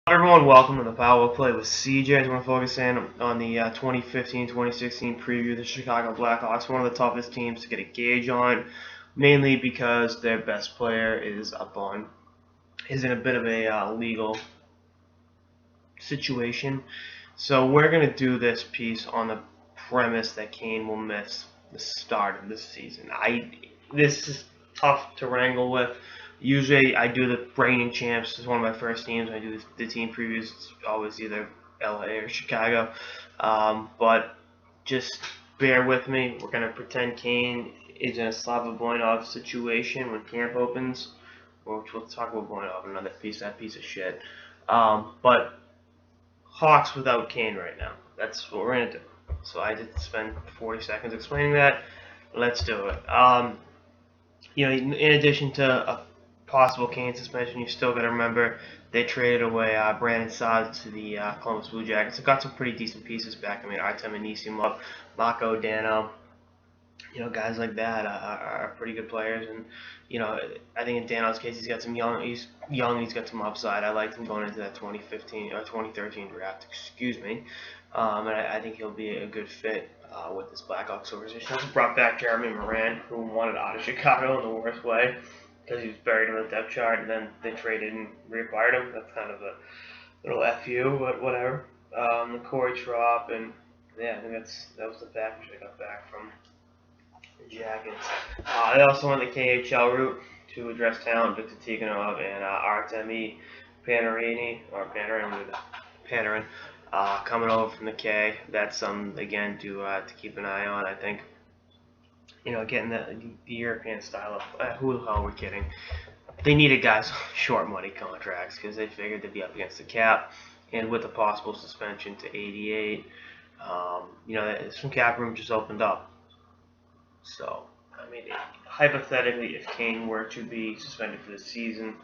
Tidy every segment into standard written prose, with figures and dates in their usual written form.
Everyone, welcome to the Power Play with CJ. I want to focus in on the 2015-2016 preview of the Chicago Blackhawks, one of the toughest teams to get a gauge on, mainly because their best player is in a bit of a legal situation. So we're going to do this piece on the premise that Kane will miss the start of this season. This is tough to wrangle with. Usually I do the reigning champs. This is one of my first teams. I do the team previews. It's always either LA or Chicago. But just bear with me. We're going to pretend Kane is in a Slava Voinov situation when camp opens. Which we'll talk about Voinov in another piece, that piece of shit. But Hawks without Kane right now. That's what we're going to do. So I did spend 40 seconds explaining that. Let's do it. In addition to a possible Kane suspension, you still got to remember they traded away Brandon Saad to the Columbus Blue Jackets. They got some pretty decent pieces back. I mean, Artem Anisimov, Marco Dano, guys like that are pretty good players. And I think in Dano's case, he's got some young. He's young. He's got some upside. I liked him going into that 2015 or 2013 draft. Excuse me. And I think he'll be a good fit with this Blackhawks organization. Also brought back Jeremy Moran, who wanted out of Chicago in the worst way because he was buried in the depth chart, and then they traded and reacquired him. That's kind of a little FU, but whatever. The Corey Trop, and yeah, I think that was the package they got back from the Jackets. They also went the KHL route to address talent, Victor Tikhonov and Artemi Panarin, coming over from the K. That's again to keep an eye on. I think getting the European style of who the hell are we kidding? They needed guys on short money contracts because they figured they'd be up against the cap, and with a possible suspension to 88, some cap room just opened up. So, I mean, hypothetically, if Kane were to be suspended for the season,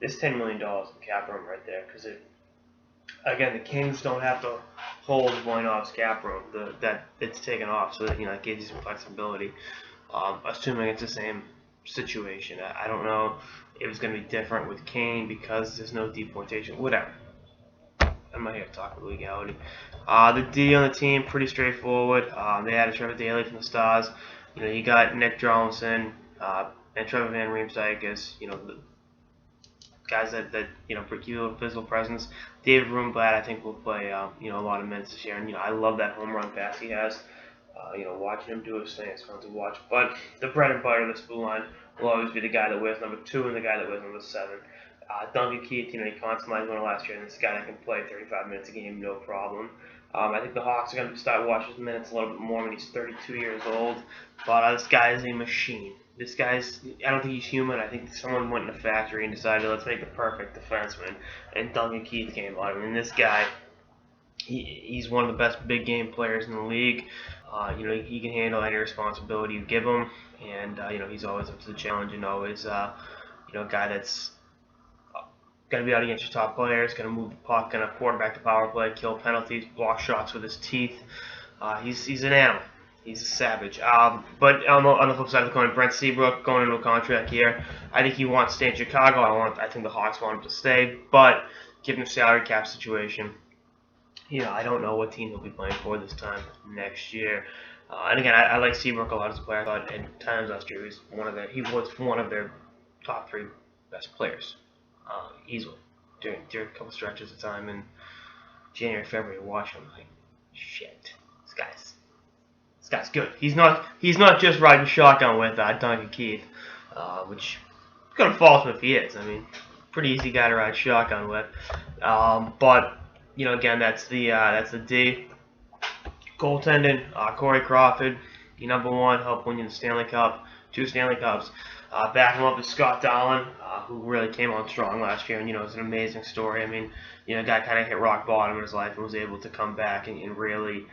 there's $10 million in cap room right there. Because, again, the Kings don't have to hold Voinov's cap room. That it's taken off, so that it gives you some flexibility. Assuming it's the same situation, I don't know if it's going to be different with Kane because there's no deportation. Whatever. I'm not here to talk about legality. The D on the team, pretty straightforward. They added Trevor Daley from the Stars. You got Nick Johnson and Trevor Van Riemsdyk as the guys that give you a physical presence. David Rundblad, I think, will play a lot of minutes this year, and I love that home run pass he has. Watching him do his thing, it's fun to watch. But the bread and butter of this blue line will always be the guy that wears number 2 and the guy that wears number 7. Duncan Keith, he consummated one last year, and this guy that can play 35 minutes a game, no problem. I think the Hawks are going to start watching his minutes a little bit more when he's 32 years old. But this guy is a machine. I don't think he's human. I think someone went in a factory and decided, let's make the perfect defenseman. And Duncan Keith came out. I mean, this guy, he's one of the best big game players in the league. He can handle any responsibility you give him. And, he's always up to the challenge and always, a guy that's going to be out against your top players, going to move the puck, going to quarterback the power play, kill penalties, block shots with his teeth. He's an animal. He's a savage. But on the flip side of the coin, Brent Seabrook going into a contract here. I think he wants to stay in Chicago. I think the Hawks want him to stay. But given the salary cap situation, I don't know what team he'll be playing for this time next year. And again, I like Seabrook a lot as a player. I thought at times last year he was one of their top 3 best players. Easily during a couple stretches of time in January, February, watching him like, shit, this guy's good. He's not just riding shotgun with Duncan Keith, which is gonna fault him if he is. I mean, pretty easy guy to ride shotgun with. But again, that's the D. Goaltending, Corey Crawford, the number 1, helped win you the Stanley Cup, 2 Stanley Cups. Backing him up is Scott Dahlen, who really came on strong last year, and it's an amazing story. I mean, guy kind of hit rock bottom in his life and was able to come back and really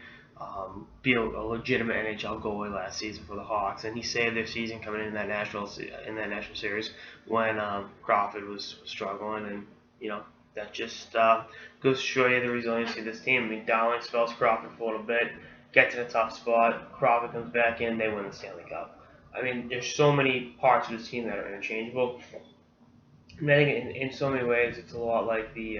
be a legitimate NHL goalie last season for the Hawks, and he saved their season coming in that national series when Crawford was struggling, and that just goes to show you the resiliency of this team. I mean, Dahlen spells Crawford for a little bit, gets in a tough spot, Crawford comes back in, they win the Stanley Cup. I mean, there's so many parts of this team that are interchangeable. I mean, I think in so many ways it's a lot like the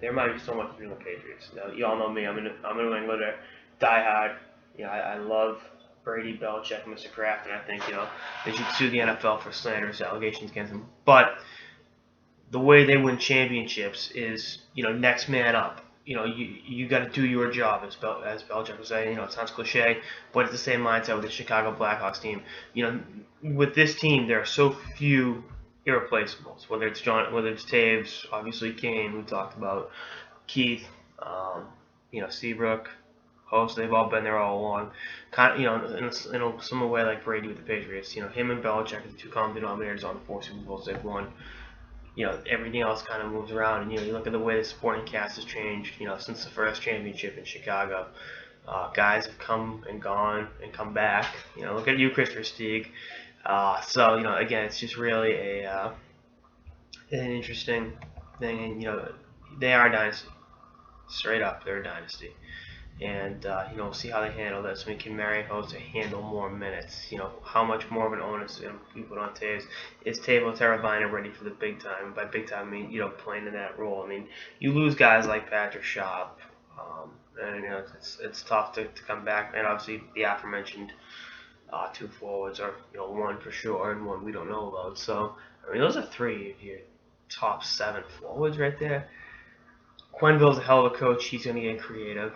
there might be so much between the Patriots. Now, you all know me. I'm a New Englander, diehard. I love Brady, Belichick, Mr. Kraft, and I think they should sue the NFL for slanderous allegations against them. But the way they win championships is next man up. You got to do your job, as Belichick would say. It sounds cliche, but it's the same mindset with the Chicago Blackhawks team. With this team, there are so few irreplaceables. Whether it's Taves, obviously Kane, we talked about, Keith, Seabrook, Host. They've all been there all along. Kind of, in a similar way like Brady with the Patriots. Him and Belichick are the two common denominators on the 4 Super Bowls they've won. Everything else kind of moves around, and you look at the way the supporting cast has changed. Since the first championship in Chicago, guys have come and gone and come back. Look at you, Chris Stieg. So again, it's just really an interesting thing, and they are a dynasty, straight up, they're a dynasty. And we'll see how they handle this. Can Marion Host to handle more minutes? How much more of an onus is going to be put on Taves? Is Tavo Teravainen ready for the big time? By big time, I mean playing in that role. I mean, you lose guys like Patrick Schaap, and it's tough to come back. And obviously the aforementioned 2 forwards, or one for sure and one we don't know about. So I mean, those are 3 of your top 7 forwards right there. Quenneville's a hell of a coach. He's going to get creative.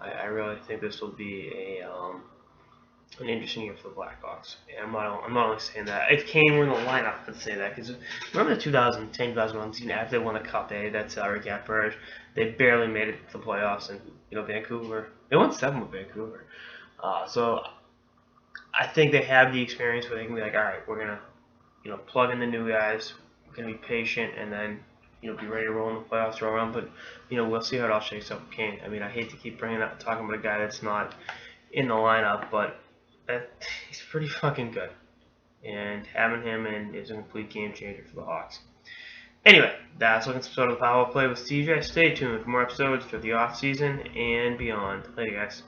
I really think this will be an interesting year for the Blackhawks. And I'm not only saying that. If Kane were in the lineup, I'd say that. Because remember the 2010-2011 season after they won the Cup, they had that salary cap purge. They barely made it to the playoffs. And, Vancouver, they won 7 with Vancouver. So I think they have the experience where they can be like, all right, we're going to, plug in the new guys. We're going to be patient, and then be ready to roll in the playoffs, roll around. But we'll see how it all shakes up with Kane. I mean, I hate to keep talking about a guy that's not in the lineup, but he's pretty fucking good. And having him in is a complete game changer for the Hawks. Anyway, that's looking episode of Power Play with CJ. Stay tuned for more episodes for the off season and beyond. Later, guys.